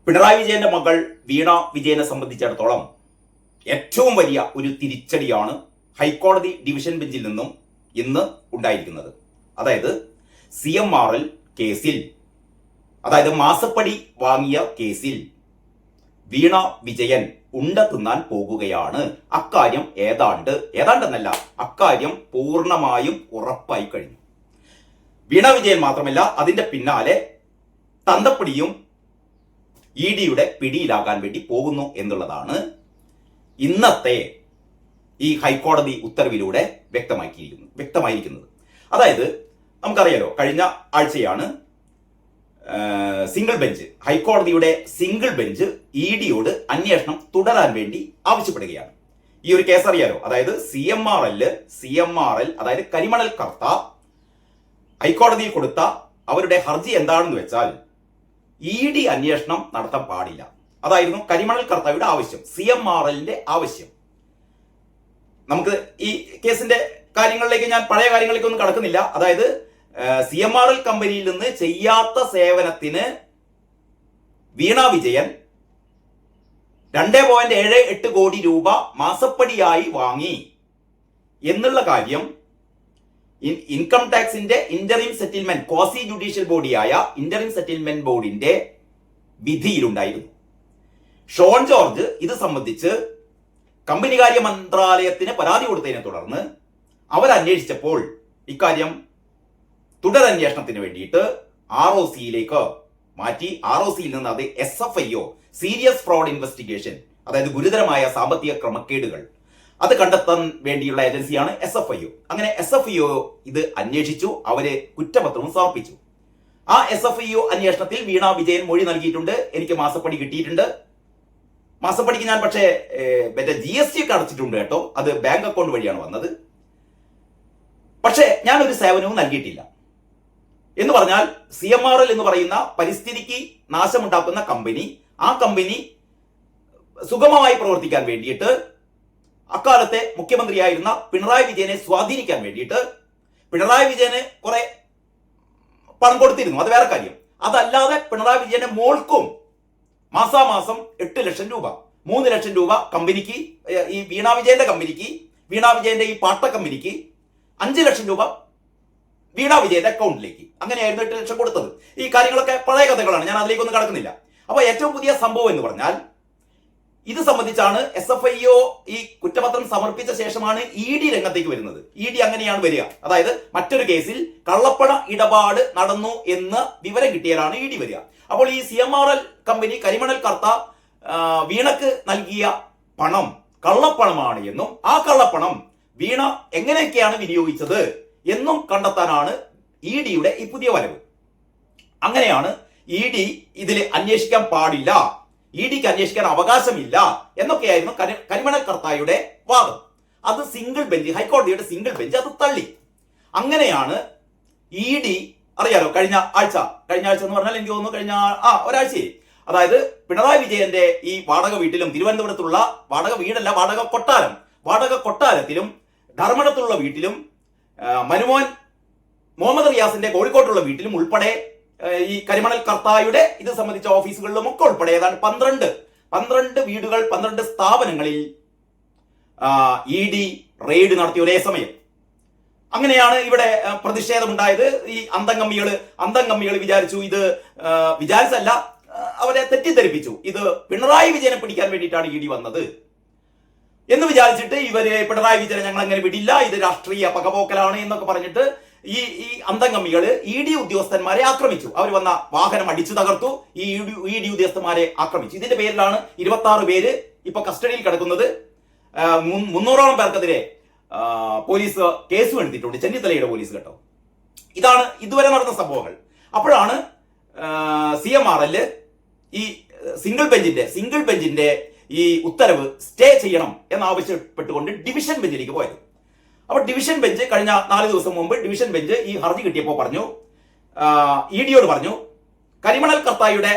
പിണറായി വിജയന്റെ മകൾ വീണ വിജയനെ സംബന്ധിച്ചിടത്തോളം ഏറ്റവും വലിയ ഒരു തിരിച്ചടിയാണ് ഹൈക്കോടതി ഡിവിഷൻ ബെഞ്ചിൽ നിന്നും ഇന്ന് ഉണ്ടായിരിക്കുന്നത്. അതായത് CMRL കേസിൽ, അതായത് മാസപ്പടി വാങ്ങിയ കേസിൽ വീണ വിജയൻ ഉണ്ട തിന്നാൻ പോകുകയാണ്. അക്കാര്യം ഏതാണ്ടെന്നല്ല, അക്കാര്യം പൂർണ്ണമായും ഉറപ്പായി കഴിഞ്ഞു. വീണ വിജയൻ മാത്രമല്ല, അതിന്റെ പിന്നാലെ തന്തപ്പടിയും EDയുടെ പിടിയിലാകാൻ വേണ്ടി പോകുന്നു എന്നുള്ളതാണ് ഇന്നത്തെ ഈ ഹൈക്കോടതി ഉത്തരവിലൂടെ വ്യക്തമായിരിക്കുന്നത്. അതായത് നമുക്കറിയാലോ, കഴിഞ്ഞ ആഴ്ചയാണ് സിംഗിൾ ബെഞ്ച്, ഹൈക്കോടതിയുടെ സിംഗിൾ ബെഞ്ച് EDയോട് അന്വേഷണം തുടരാൻ വേണ്ടി ആവശ്യപ്പെടുകയാണ്. ഈ ഒരു കേസ് അറിയാലോ, അതായത് CMRL അതായത് കരിമണൽ കർത്ത ഹൈക്കോടതിയിൽ കൊടുത്ത അവരുടെ ഹർജി എന്താണെന്ന് വെച്ചാൽ ED അന്വേഷണം നടത്താൻ പാടില്ല. അതായിരുന്നു കരിമണൽ കർത്താവിയുടെ ആവശ്യം, CMRLന്റെ ആവശ്യം. നമുക്ക് ഈ കേസിന്റെ കാര്യങ്ങളിലേക്ക്, ഞാൻ പഴയ കാര്യങ്ങളിലേക്ക് ഒന്നും കടക്കുന്നില്ല. അതായത് CMRL കമ്പനിയിൽ നിന്ന് ചെയ്യാത്ത സേവനത്തിന് വീണ വിജയൻ 2.78 കോടി രൂപ മാസപ്പടിയായി വാങ്ങി എന്നുള്ള കാര്യം ഇൻകം ടാക്സിന്റെ ഇന്ററിം സെറ്റിൽമെന്റ് ക്വാസി ജുഡീഷ്യൽ ബോഡിയായ ഇന്ററിം സെറ്റിൽമെന്റ് ബോർഡിന്റെ വിധിയിലുണ്ടായിരുന്നു. ഷോൺ ജോർജ് ഇത് സംബന്ധിച്ച് കമ്പനികാര്യ മന്ത്രാലയത്തിന് പരാതി കൊടുത്തതിനെ തുടർന്ന് അവരന്വേഷിച്ചപ്പോൾ ഇക്കാര്യം തുടരന്വേഷണത്തിന് വേണ്ടിയിട്ട് ROCയിലേക്ക് മാറ്റി. ROCയിൽ നിന്ന് അത് SFIO സീരിയസ് ഫ്രോഡ് ഇൻവെസ്റ്റിഗേഷൻ, അതായത് ഗുരുതരമായ സാമ്പത്തിക ക്രമക്കേടുകൾ അത് കണ്ടെത്താൻ വേണ്ടിയുള്ള ഏജൻസിയാണ് SFIO. അങ്ങനെ SFIO ഇത് അന്വേഷിച്ചു, അവര് കുറ്റപത്രവും സമർപ്പിച്ചു. ആ SFIO അന്വേഷണത്തിൽ വീണ വിജയൻ മൊഴി നൽകിയിട്ടുണ്ട്. എനിക്ക് മാസപ്പടി കിട്ടിയിട്ടുണ്ട്, മാസപ്പടിക്ക് ഞാൻ പക്ഷേ GST ഒക്കെ അടച്ചിട്ടുണ്ട് കേട്ടോ, അത് ബാങ്ക് അക്കൗണ്ട് വഴിയാണ് വന്നത്, പക്ഷേ ഞാനൊരു സേവനവും നൽകിയിട്ടില്ല എന്ന് പറഞ്ഞാൽ CMRL എന്ന് പറയുന്ന പരിസ്ഥിതിക്ക് നാശമുണ്ടാക്കുന്ന കമ്പനി, ആ കമ്പനി സുഗമമായി പ്രവർത്തിക്കാൻ വേണ്ടിയിട്ട് അക്കാലത്തെ മുഖ്യമന്ത്രിയായിരുന്ന പിണറായി വിജയനെ സ്വാധീനിക്കാൻ വേണ്ടിയിട്ട് പിണറായി വിജയന് കുറെ പണം കൊടുത്തിരുന്നു, അത് വേറെ കാര്യം. അതല്ലാതെ പിണറായി വിജയന്റെ മോൾക്കും മാസാമാസം 8 ലക്ഷം രൂപ, 3 ലക്ഷം രൂപ കമ്പനിക്ക്, ഈ വീണ വിജയന്റെ കമ്പനിക്ക്, വീണ വിജയന്റെ ഈ പാട്ട കമ്പനിക്ക് 5 ലക്ഷം രൂപ വീണ വിജയന്റെ അക്കൗണ്ടിലേക്ക്, അങ്ങനെയായിരുന്നു 8 ലക്ഷം കൊടുത്തത്. ഈ കാര്യങ്ങളൊക്കെ പഴയ കഥകളാണ്, ഞാൻ അതിലേക്കൊന്നും കടക്കുന്നില്ല. അപ്പൊ ഏറ്റവും പുതിയ സംഭവം എന്ന് പറഞ്ഞാൽ ഇത് സംബന്ധിച്ചാണ് SFIO ഈ കുറ്റപത്രം സമർപ്പിച്ച ശേഷമാണ് ED രംഗത്തേക്ക് വരുന്നത്. ED അങ്ങനെയാണ് വരിക. അതായത് മറ്റൊരു കേസിൽ കള്ളപ്പണ ഇടപാട് നടന്നു എന്ന് വിവരം കിട്ടിയാലാണ് ED വരിക. അപ്പോൾ ഈ CMRL കമ്പനി കരിമണൽ കർത്ത വീണക്ക് നൽകിയ പണം കള്ളപ്പണമാണ് എന്നും ആ കള്ളപ്പണം വീണ എങ്ങനെയൊക്കെയാണ് വിനിയോഗിച്ചത് എന്നും കണ്ടെത്താനാണ് EDയുടെ ഈ പുതിയ വരവ്. അങ്ങനെയാണ് ED ഇതിൽ അന്വേഷിക്കാൻ പാടില്ല, EDക്ക് അന്വേഷിക്കാൻ അവകാശമില്ല എന്നൊക്കെയായിരുന്നു കരിമണൽ കർത്തായുടെ വാദം. അത് സിംഗിൾ ബെഞ്ച്, ഹൈക്കോടതിയുടെ സിംഗിൾ ബെഞ്ച് അത് തള്ളി. അങ്ങനെയാണ് ED, അറിയാലോ, കഴിഞ്ഞ ആഴ്ച എന്ന് പറഞ്ഞാൽ എനിക്ക് തോന്നുന്നു കഴിഞ്ഞ ഒരാഴ്ചയായി, അതായത് പിണറായി വിജയന്റെ ഈ വാടക വീട്ടിലും, തിരുവനന്തപുരത്തുള്ള വാടക വീടല്ല, വാടക കൊട്ടാരത്തിലും, ധർമ്മടത്തുള്ള വീട്ടിലും, മനുമോൻ മുഹമ്മദ് റിയാസിന്റെ കോഴിക്കോട്ടുള്ള വീട്ടിലും ഉൾപ്പെടെ ഈ കരിമണൽ കർത്തായുടെ ഇത് സംബന്ധിച്ച ഓഫീസുകളിലും ഒക്കെ ഉൾപ്പെടെ ഏതാണ്ട് 12 വീടുകൾ, 12 സ്ഥാപനങ്ങളിൽ ED റെയ്ഡ് നടത്തിയ ഒരേ സമയം. അങ്ങനെയാണ് ഇവിടെ പ്രതിഷേധമുണ്ടായത്. ഈ അന്തംകമ്മികൾ വിചാരിച്ചു, ഇത് വിചാരിച്ചല്ല, അവരെ തെറ്റിദ്ധരിപ്പിച്ചു, ഇത് പിണറായി വിജയനെ പിടിക്കാൻ വേണ്ടിയിട്ടാണ് ED വന്നത് എന്ന് വിചാരിച്ചിട്ട് ഇവര് പിണറായി വിജയനെ ഞങ്ങൾ അങ്ങനെ വിടില്ല, ഇത് രാഷ്ട്രീയ പകപോക്കലാണ് എന്നൊക്കെ പറഞ്ഞിട്ട് ഈ അന്തംകമ്മികൾ ED ഉദ്യോഗസ്ഥന്മാരെ ആക്രമിച്ചു. അവർ വന്ന വാഹനം അടിച്ചു തകർത്തു, ഈ ED ഉദ്യോഗസ്ഥന്മാരെ ആക്രമിച്ചു. ഇതിന്റെ പേരിലാണ് 26 പേര് ഇപ്പൊ കസ്റ്റഡിയിൽ കിടക്കുന്നത്. 300ഓളം പേർക്കെതിരെ പോലീസ് കേസ് എടുത്തിട്ടുണ്ട്, ചെന്നിത്തലയുടെ പോലീസ് കേട്ടോ. ഇതാണ് ഇതുവരെ നടന്ന സംഭവങ്ങൾ. അപ്പോഴാണ് CMRL ഈ സിംഗിൾ ബെഞ്ചിന്റെ ഈ ഉത്തരവ് സ്റ്റേ ചെയ്യണം എന്നാവശ്യപ്പെട്ടുകൊണ്ട് ഡിവിഷൻ ബെഞ്ചിലേക്ക് പോയത്. അപ്പൊ ഡിവിഷൻ ബെഞ്ച് കഴിഞ്ഞ 4 ദിവസം മുമ്പ് ഡിവിഷൻ ബെഞ്ച് ഈ ഹർജി കിട്ടിയപ്പോൾ പറഞ്ഞു, EDയോട് പറഞ്ഞു, കരിമണൽ കർത്തായുടെ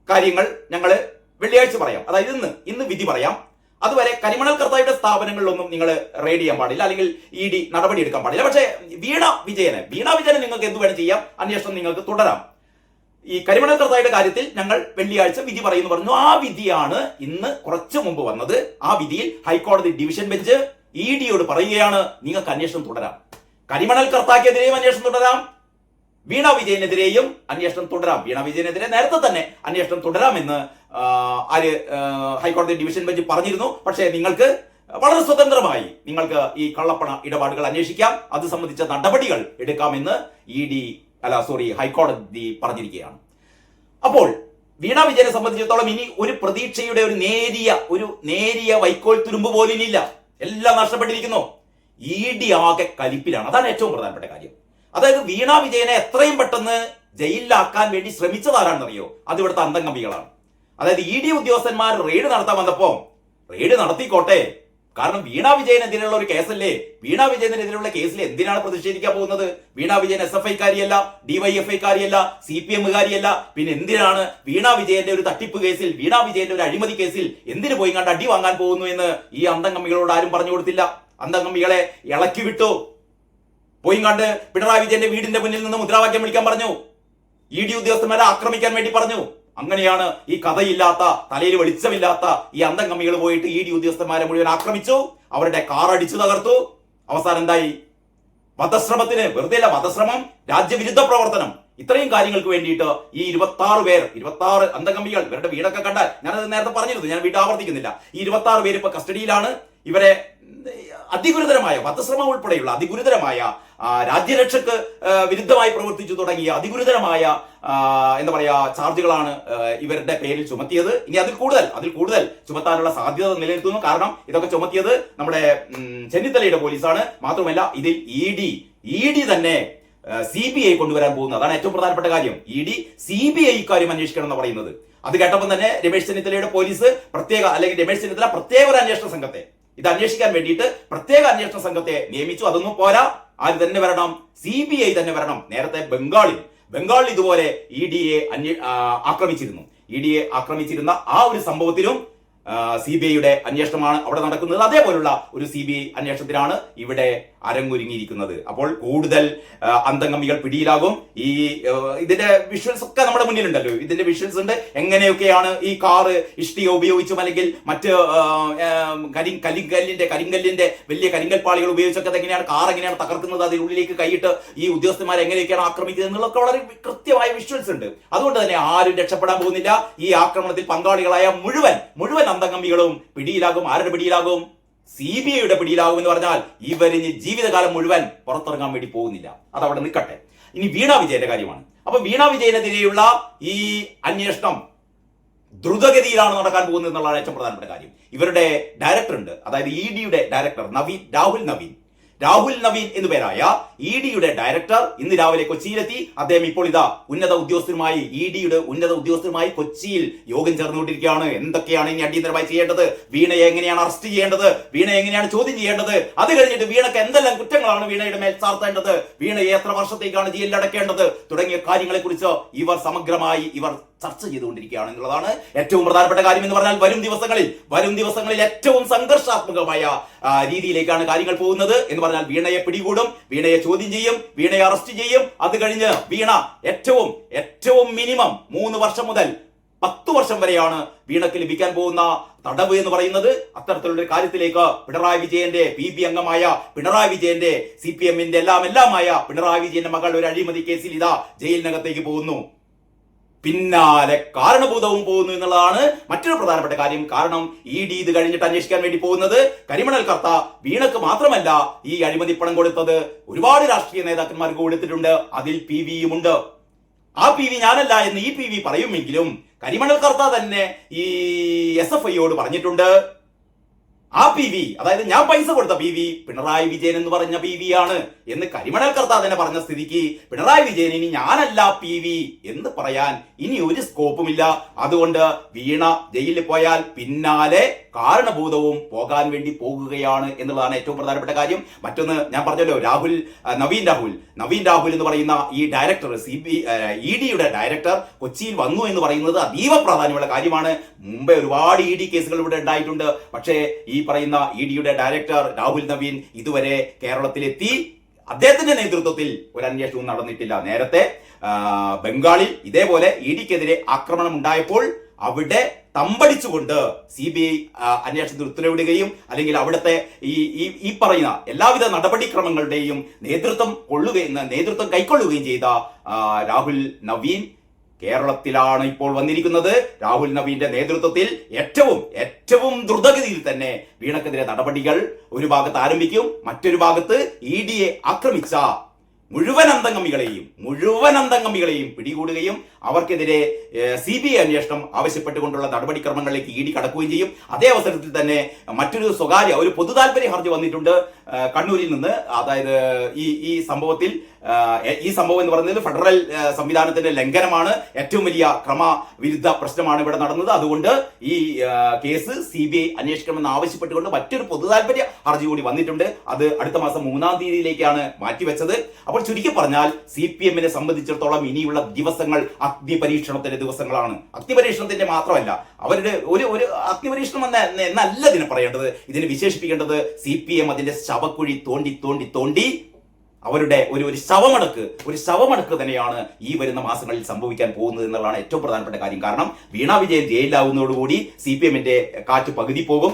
കാര്യങ്ങൾ ഞങ്ങൾ വെള്ളിയാഴ്ച പറയാം, അതായത് ഇന്ന് വിധി പറയാം, അതുവരെ കരിമണൽ കർത്തായുടെ സ്ഥാപനങ്ങളിലൊന്നും നിങ്ങൾ റെയ്ഡ് ചെയ്യാൻ പാടില്ല, അല്ലെങ്കിൽ ED നടപടി എടുക്കാൻ പാടില്ല. പക്ഷേ വീണ വിജയനെ നിങ്ങൾക്ക് എന്ത് വേണം ചെയ്യാം, അന്വേഷണം നിങ്ങൾക്ക് തുടരാം ഈ കരിമണൽ കർത്തായുടെ കാര്യത്തിൽ ഞങ്ങൾ വെള്ളിയാഴ്ച വിധി പറയുന്നു പറഞ്ഞു. ആ വിധിയാണ് ഇന്ന് കുറച്ചു മുമ്പ് വന്നത്. ആ വിധിയിൽ ഹൈക്കോടതി ഡിവിഷൻ ബെഞ്ച് EDയോട് പറയുകയാണ്, നിങ്ങൾക്ക് അന്വേഷണം തുടരാം. കരിമണൽ കർത്താക്കെതിരെയും അന്വേഷണം തുടരാം, വീണ വിജയനെതിരെയും അന്വേഷണം തുടരാം. വീണ വിജയനെതിരെ നേരത്തെ തന്നെ അന്വേഷണം തുടരാമെന്ന് ഹൈക്കോടതി ഡിവിഷൻ ബെഞ്ച് പറഞ്ഞിരുന്നു. പക്ഷേ നിങ്ങൾക്ക് വളരെ സ്വതന്ത്രമായി നിങ്ങൾക്ക് ഈ കള്ളപ്പണ ഇടപാടുകൾ അന്വേഷിക്കാം, അത് സംബന്ധിച്ച നടപടികൾ എടുക്കാമെന്ന് ഹൈക്കോടതി പറഞ്ഞിരിക്കുകയാണ്. അപ്പോൾ വീണ വിജയനെ സംബന്ധിച്ചിടത്തോളം ഇനി ഒരു പ്രതീക്ഷയുടെ ഒരു നേരിയ വൈക്കോൽ തുരുമ്പ് പോലും ഇല്ല. എല്ലാം നഷ്ടപ്പെട്ടിരിക്കുന്നു. ED ആകെ കലിപ്പിലാണ്. അതാണ് ഏറ്റവും പ്രധാനപ്പെട്ട കാര്യം. അതായത് വീണ വിജയനെ എത്രയും പെട്ടെന്ന് ജയിലിലാക്കാൻ വേണ്ടി ശ്രമിച്ചതാരാണെന്നറിയോ? അത് ഇവിടുത്തെ അന്തംഗമികളാണ്. അതായത് ED ഉദ്യോഗസ്ഥന്മാർ റെയ്ഡ് നടത്താൻ വന്നപ്പോ റെയ്ഡ് നടത്തിക്കോട്ടെ, കാരണം വീണ വിജയനെതിരെയുള്ള ഒരു കേസല്ലേ. വീണ വിജയനെതിരെയുള്ള കേസിൽ എന്തിനാണ് പ്രതിഷേധിക്കാൻ പോകുന്നത്? Veena Vijayan SFI കാരിയല്ല, DYFI കാരിയല്ല, CPM കാരിയല്ല. പിന്നെ എന്തിനാണ് വീണ വിജയന്റെ ഒരു തട്ടിപ്പ് കേസിൽ, വീണ വിജയന്റെ ഒരു അഴിമതി കേസിൽ എന്തിനു പോയി കണ്ട് അടി വാങ്ങാൻ പോകുന്നു എന്ന് ഈ അന്തംഗമികളോട് ആരും പറഞ്ഞു കൊടുത്തില്ല. അന്തംഗമികളെ ഇളക്കി വിട്ടു. പോയി കണ്ട് പിണറായി വിജയന്റെ വീടിന്റെ മുന്നിൽ നിന്ന് മുദ്രാവാക്യം വിളിക്കാൻ പറഞ്ഞു. ED ഉദ്യോഗസ്ഥന്മാരെ ആക്രമിക്കാൻ വേണ്ടി പറഞ്ഞു. അങ്ങനെയാണ് ഈ കഥയില്ലാത്ത, തലയിൽ വെളിച്ചമില്ലാത്ത ഈ അന്തംഗമികൾ പോയിട്ട് ED ഉദ്യോഗസ്ഥന്മാരെ മുഴുവൻ ആക്രമിച്ചു, അവരുടെ കാർ അടിച്ചു തകർത്തു. അവസാനം എന്തായി? വധശ്രമത്തിന്, വെറുതെ അല്ല, വധശ്രമം, രാജ്യവിരുദ്ധ പ്രവർത്തനം, ഇത്രയും കാര്യങ്ങൾക്ക് വേണ്ടിയിട്ട് ഈ 26 അന്തംഗമികൾ, ഇവരുടെ വീടൊക്കെ കണ്ടാൽ, ഞാനത് നേരത്തെ പറഞ്ഞിരുന്നു, ഞാൻ വീണ്ടും ആവർത്തിക്കുന്നില്ല. ഈ 26 പേര് ഇപ്പൊ കസ്റ്റഡിയിലാണ്. ഇവരെ അതിഗുരുതരമായ വധശ്രമം ഉൾപ്പെടെയുള്ള അതിഗുരുതരമായ രാജ്യരക്ഷക്ക് വിരുദ്ധമായി പ്രവർത്തിച്ചു തുടങ്ങിയ അതിഗുരുതരമായ ചാർജുകളാണ് ഇവരുടെ പേരിൽ ചുമത്തിയത്. ഇനി അതിൽ കൂടുതൽ ചുമത്താനുള്ള സാധ്യത നിലനിൽക്കുന്നു. കാരണം ഇതൊക്കെ ചുമത്തിയത് നമ്മുടെ ചെന്നിത്തലയുടെ പോലീസാണ്. മാത്രമല്ല ഇതിൽ ED തന്നെ CBI കൊണ്ടുവരാൻ പോകുന്നത്. അതാണ് ഏറ്റവും പ്രധാനപ്പെട്ട കാര്യം. ED CBI ഇക്കാര്യം അന്വേഷിക്കണം എന്ന് പറയുന്നത്. അത് കേട്ടപ്പോൾ തന്നെ രമേശ് ചെന്നിത്തലയുടെ പോലീസ് രമേശ് ചെന്നിത്തല പ്രത്യേക ഒരു അന്വേഷണ സംഘത്തെ ഇത് അന്വേഷിക്കാൻ വേണ്ടിയിട്ട് പ്രത്യേക അന്വേഷണ സംഘത്തെ നിയമിച്ചു. അതൊന്നും പോരാ, ആര് തന്നെ വരണം? CBI തന്നെ വരണം. നേരത്തെ ബംഗാളിൽ ഇതുപോലെ EDയെ ആക്രമിച്ചിരുന്ന ആ ഒരു സംഭവത്തിലും CBIയുടെ അന്വേഷണമാണ് അവിടെ നടക്കുന്നത്. അതേപോലുള്ള ഒരു CBI അന്വേഷണത്തിനാണ് ഇവിടെ അരങ്ങൊരുങ്ങിയിരിക്കുന്നത്. അപ്പോൾ കൂടുതൽ അന്തംഗമികൾ പിടിയിലാകും. ഇതിന്റെ വിഷ്വൽസ് ഒക്കെ നമ്മുടെ മുന്നിലുണ്ടല്ലോ. ഇതിന്റെ വിഷ്വൽസ് ഉണ്ട്. എങ്ങനെയൊക്കെയാണ് ഈ കാറ് ഇഷ്ടിക ഉപയോഗിച്ചും അല്ലെങ്കിൽ മറ്റ് കരിങ്കല്ലിന്റെ വലിയ കരിങ്കൽപ്പാളികൾ ഉപയോഗിച്ചൊക്കെ എങ്ങനെയാണ് കാർ എങ്ങനെയാണ് തകർക്കുന്നത്, അതിനുള്ളിലേക്ക് കൈയിട്ട് ഈ ഉദ്യോഗസ്ഥന്മാർ എങ്ങനെയൊക്കെയാണ് ആക്രമിക്കുന്നത് എന്നുള്ളതൊക്കെ വളരെ കൃത്യമായ വിഷ്വൽസ് ഉണ്ട്. അതുകൊണ്ട് തന്നെ ആരും രക്ഷപ്പെടാൻ പോകുന്നില്ല. ഈ ആക്രമണത്തിൽ പങ്കാളികളായ മുഴുവൻ അന്തംഗമികളും പിടിയിലാകും. ആരുടെ പിടിയിലാകും? CBIയുടെ പിടിയിലാകും എന്ന് പറഞ്ഞാൽ ഇവരിന് ജീവിതകാലം മുഴുവൻ പുറത്തിറങ്ങാൻ വേണ്ടി പോകുന്നില്ല. അതവിടെ നിൽക്കട്ടെ. ഇനി വീണ വിജയന്റെ കാര്യമാണ്. അപ്പൊ വീണ വിജയനെതിരെയുള്ള ഈ അന്വേഷണം ദ്രുതഗതിയിലാണ് നടക്കാൻ പോകുന്നത് എന്നുള്ളതാണ് ഏറ്റവും പ്രധാനപ്പെട്ട കാര്യം. ഇവരുടെ ഡയറക്ടർ ഉണ്ട്, അതായത് EDയുടെ ഡയറക്ടർ രാഹുൽ നവീൻ എന്നു പേരായ EDയുടെ ഡയറക്ടർ ഇന്ന് രാവിലെ കൊച്ചിയിലെത്തി. അദ്ദേഹം ഇപ്പോൾ ഉന്നത ഉദ്യോഗസ്ഥരുമായി കൊച്ചിയിൽ യോഗം ചേർന്നുകൊണ്ടിരിക്കുകയാണ്. എന്തൊക്കെയാണ് ഇനി അടിയന്തരമായി ചെയ്യേണ്ടത്, വീണയെ എങ്ങനെയാണ് അറസ്റ്റ് ചെയ്യേണ്ടത്, വീണയെ എങ്ങനെയാണ് ചോദ്യം ചെയ്യേണ്ടത്, അത് കഴിഞ്ഞിട്ട് വീണയ്ക്ക് എന്തെല്ലാം കുറ്റങ്ങളാണ് വീണയുടെ മേൽ ചാർത്തേണ്ടത്, വീണയെ എത്ര വർഷത്തേക്കാണ് ജയിലിൽ അടക്കേണ്ടത് തുടങ്ങിയ കാര്യങ്ങളെ കുറിച്ച് സമഗ്രമായി ചർച്ച ചെയ്തുകൊണ്ടിരിക്കുകയാണ് എന്നുള്ളതാണ് ഏറ്റവും പ്രധാനപ്പെട്ട കാര്യം. എന്ന് പറഞ്ഞാൽ വരും ദിവസങ്ങളിൽ ഏറ്റവും സംഘർഷാത്മകമായ രീതിയിലേക്കാണ് കാര്യങ്ങൾ പോകുന്നത്. എന്ന് പറഞ്ഞാൽ വീണയെ പിടികൂടും, വീണയെ ചോദ്യം ചെയ്യും, വീണയെ അറസ്റ്റ് ചെയ്യും. അത് കഴിഞ്ഞ് വീണ ഏറ്റവും മിനിമം 3 വർഷം മുതൽ 10 വർഷം വരെയാണ് വീണയ്ക്ക് ലഭിക്കാൻ പോകുന്ന തടവ് എന്ന് പറയുന്നത്. അത്തരത്തിലുള്ള കാര്യത്തിലേക്ക് പിണറായി വിജയന്റെ PB അംഗമായ പിണറായി വിജയന്റെ CPMന്റെ എല്ലാമായ പിണറായി വിജയന്റെ മകൾ ഒരു അഴിമതി കേസിൽ ജയിലിനകത്തേക്ക് പോകുന്നു. പിന്നാലെ കാരണഭൂതവും പോകുന്നു എന്നുള്ളതാണ് മറ്റൊരു പ്രധാനപ്പെട്ട കാര്യം. കാരണം ED ഇത് കഴിഞ്ഞിട്ട് അന്വേഷിക്കാൻ വേണ്ടി പോകുന്നത് കരിമണൽ കർത്ത വീണക്ക് മാത്രമല്ല, ഈ അഴിമതി പണം കൊടുത്തത് ഒരുപാട് രാഷ്ട്രീയ നേതാക്കന്മാർക്ക് കൊടുത്തിട്ടുണ്ട്. അതിൽ PVയും ഉണ്ട്. ആ PV ഞാനല്ല എന്ന് ഈ PV പറയുമെങ്കിലും കരിമണൽ കർത്ത തന്നെ ഈ SFIയോട് പറഞ്ഞിട്ടുണ്ട്. ആ PV, അതായത് ഞാൻ പൈസ കൊടുത്ത PV പിണറായി വിജയൻ എന്ന് പറഞ്ഞ PV ആണ് എന്ന് കരിമണൽ കർത്ത തന്നെ പറഞ്ഞ സ്ഥിതിക്ക് പിണറായി വിജയൻ ഇനി ഞാനല്ല PV എന്ന് പറയാൻ ഇനി ഒരു സ്കോപ്പുമില്ല. അതുകൊണ്ട് വീണ ജയിലിൽ പോയാൽ പിന്നാലെ കാരണഭൂതവും പോകാൻ വേണ്ടി പോകുകയാണ് എന്നുള്ളതാണ് ഏറ്റവും പ്രധാനപ്പെട്ട കാര്യം. മറ്റൊന്ന് ഞാൻ പറഞ്ഞല്ലോ, നവീൻ രാഹുൽ എന്ന് പറയുന്ന ഈ ഡയറക്ടർ, EDയുടെ ഡയറക്ടർ കൊച്ചിയിൽ വന്നു എന്ന് പറയുന്നത് അതീവ പ്രാധാന്യമുള്ള കാര്യമാണ്. മുമ്പേ ഒരുപാട് ED കേസുകൾ ഇവിടെ ഉണ്ടായിട്ടുണ്ട്. പക്ഷേ ഈ പറയുന്ന EDയുടെ ഡയറക്ടർ രാഹുൽ നവീൻ ഇതുവരെ കേരളത്തിലെത്തി അദ്ദേഹത്തിന്റെ നേതൃത്വത്തിൽ ഒരു അന്വേഷണവും നടന്നിട്ടില്ല. നേരത്തെ ബംഗാളിൽ ഇതേപോലെ ഇഡിക്കെതിരെ ആക്രമണം ഉണ്ടായപ്പോൾ അവിടെ തമ്പടിച്ചുകൊണ്ട് CBI അന്വേഷണത്തിൽ ഉത്തരവിടുകയും അല്ലെങ്കിൽ അവിടുത്തെ ഈ പറയുന്ന എല്ലാവിധ നടപടിക്രമങ്ങളുടെയും നേതൃത്വം കൈക്കൊള്ളുകയും ചെയ്ത രാഹുൽ നവീൻ കേരളത്തിലാണ് ഇപ്പോൾ വന്നിരിക്കുന്നത്. രാഹുൽ നവീന്റെ നേതൃത്വത്തിൽ ഏറ്റവും ദ്രുതഗതിയിൽ തന്നെ വീണക്കെതിരെ നടപടികൾ ഒരു ഭാഗത്ത് ആരംഭിക്കും. മറ്റൊരു ഭാഗത്ത് EDയെ ആക്രമിച്ച മുഴുവൻ അന്തംഗമികളെയും പിടികൂടുകയും അവർക്കെതിരെ CBI അന്വേഷണം ആവശ്യപ്പെട്ടുകൊണ്ടുള്ള നടപടിക്രമങ്ങളിലേക്ക് ED കടക്കുകയും ചെയ്യും. അതേ അവസരത്തിൽ തന്നെ മറ്റൊരു ഒരു പൊതു താല്പര്യ ഹർജി വന്നിട്ടുണ്ട് കണ്ണൂരിൽ നിന്ന്. അതായത് ഈ സംഭവം എന്ന് പറയുന്നത് ഫെഡറൽ സംവിധാനത്തിന്റെ ലംഘനമാണ്, ഏറ്റവും വലിയ ക്രമവിരുദ്ധ പ്രശ്നമാണ് ഇവിടെ നടന്നത്. അതുകൊണ്ട് ഈ കേസ് CBI അന്വേഷിക്കണമെന്ന് ആവശ്യപ്പെട്ടുകൊണ്ട് മറ്റൊരു പൊതു താല്പര്യ ഹർജി കൂടി വന്നിട്ടുണ്ട്. അത് അടുത്ത മാസം 3-ാം തീയതിയിലേക്കാണ് മാറ്റിവെച്ചത്. അപ്പോൾ ചുരുക്കി പറഞ്ഞാൽ CPM-നെ സംബന്ധിച്ചിടത്തോളം ഇനിയുള്ള ദിവസങ്ങൾ അഗ്നിപരീക്ഷണത്തിന്റെ ദിവസങ്ങളാണ്. അഗ്നിപരീക്ഷണത്തിന്റെ മാത്രമല്ല, അവരുടെ ഒരു അഗ്നിപരീക്ഷണം എന്നല്ല ഇതിനെ പറയേണ്ടത്. ഇതിനെ വിശേഷിപ്പിക്കേണ്ടത് CPM അതിന്റെ ശവക്കുഴി തോണ്ടി അവരുടെ ഒരു ശവമടക്ക് തന്നെയാണ് ഈ വരുന്ന മാസങ്ങളിൽ സംഭവിക്കാൻ പോകുന്നത് എന്നുള്ളതാണ് ഏറ്റവും പ്രധാനപ്പെട്ട കാര്യം. കാരണം വീണ വിജയൻ ജയിലിലാവുന്നതോടുകൂടി CPM-ന്റെ കാറ്റ് പകുതി പോകും.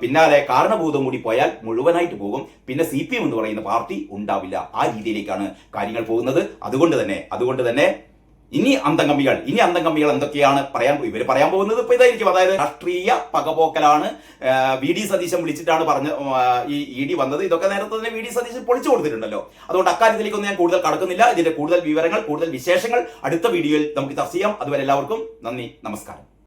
പിന്നാലെ കാരണഭൂതം കൂടി പോയാൽ മുഴുവനായിട്ട് പോകും. പിന്നെ CPM എന്ന് പറയുന്ന പാർട്ടി ഉണ്ടാവില്ല. ആ രീതിയിലേക്കാണ് കാര്യങ്ങൾ പോകുന്നത്. അതുകൊണ്ട് തന്നെ ഇനി അന്തംഗമികൾ എന്തൊക്കെയാണ് ഇവർ പറയാൻ പോകുന്നത് ഇപ്പൊ ഇതായിരിക്കും. അതായത് രാഷ്ട്രീയ പകപോക്കലാണ്. VD സതീശൻ വിളിച്ചിട്ടാണ് ഈ ED വന്നത്. ഇതൊക്കെ നേരത്തെ തന്നെ VD സതീശൻ പൊളിച്ചു കൊടുത്തിട്ടുണ്ടല്ലോ. അതുകൊണ്ട് അക്കാര്യത്തിലേക്കൊന്നും ഞാൻ കൂടുതൽ കടക്കുന്നില്ല. ഇതിന്റെ കൂടുതൽ വിവരങ്ങൾ, കൂടുതൽ വിശേഷങ്ങൾ അടുത്ത വീഡിയോയിൽ നമുക്ക് ചർച്ച ചെയ്യാം. അതുവരെ എല്ലാവർക്കും നന്ദി, നമസ്കാരം.